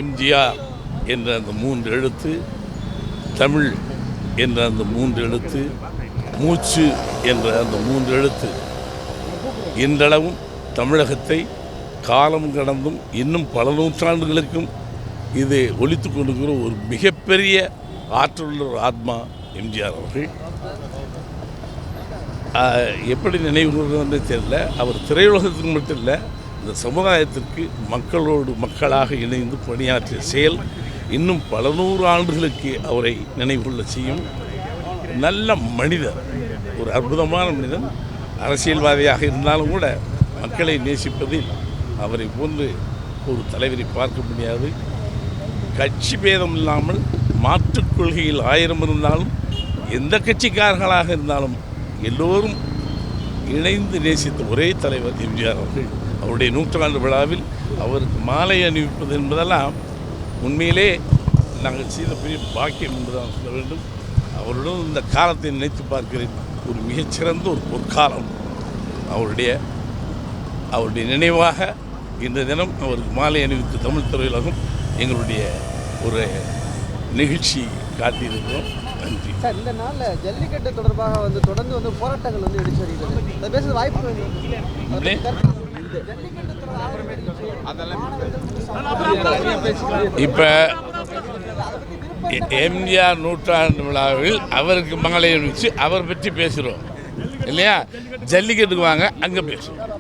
எம்ஜிஆர் என்ற அந்த 3 எழுத்து, தமிழ் என்ற அந்த 3 எழுத்து, மூச்சு என்ற அந்த 3 எழுத்து இன்றளவும் தமிழகத்தை காலம் கடந்தும் இன்னும் பல நூற்றாண்டுகளுக்கும் இது ஒலித்து கொண்டிருக்கிற ஒரு மிகப்பெரிய ஆற்றலுள்ள ஒரு ஆத்மா எம்ஜிஆர் அவர்கள். எப்படி நினைவு கூறுவதுன்னு தெரியல. அவர் திரையுலகத்துக்கு மட்டும் இல்லை, இந்த சமுதாயத்திற்கு மக்களோடு மக்களாக இணைந்து பணியாற்றிய செயல் இன்னும் பல 100 ஆண்டுகளுக்கு அவரை நினைவு கொள்ள செய்யும். நல்ல மனிதர், ஒரு அற்புதமான மனிதன். அரசியல்வாதியாக இருந்தாலும் கூட மக்களை நேசிப்பதில் அவரை போன்று ஒரு தலைவரை பார்க்க முடியாது. கட்சி பேதம் இல்லாமல் மாற்றுக் கொள்கையில் 1000 இருந்தாலும் எந்த கட்சிக்காரர்களாக இருந்தாலும் எல்லோரும் இணைந்து நேசித்த ஒரே தலைவர் எம்ஜிஆர் அவர்கள். அவருடைய 100ஆண்டு விழாவில் அவருக்கு மாலை அணிவிப்பது என்பதெல்லாம் உண்மையிலே நாங்கள் செய்த பெரிய பாக்கியம் என்பதுதான் சொல்ல வேண்டும். அவருடன் இந்த காலத்தை நினைத்து பார்க்கிறேன். ஒரு மிகச்சிறந்த ஒரு பொற்காலம். அவருடைய நினைவாக இந்த தினம் அவருக்கு மாலை அணிவித்து தமிழ் திரையுலகம் எங்களுடைய ஒரு நிகழ்ச்சி காட்டியிருக்கிறோம். நன்றி சார். இந்த நாளில் ஜல்லிக்கட்டு தொடர்பாக தொடர்ந்து போராட்டங்கள் எடுத்து வருகிறது. பேசுகிற வாய்ப்பு இப்போ எம்ஜிஆர் 100ஆண்டு விழாவில் அவருக்கு மாலை அணிவிச்சு அவர் பற்றி பேசுகிறோம் இல்லையா? ஜல்லிக்கட்டுக்கு வாங்க, அங்கே பேசுகிறோம்.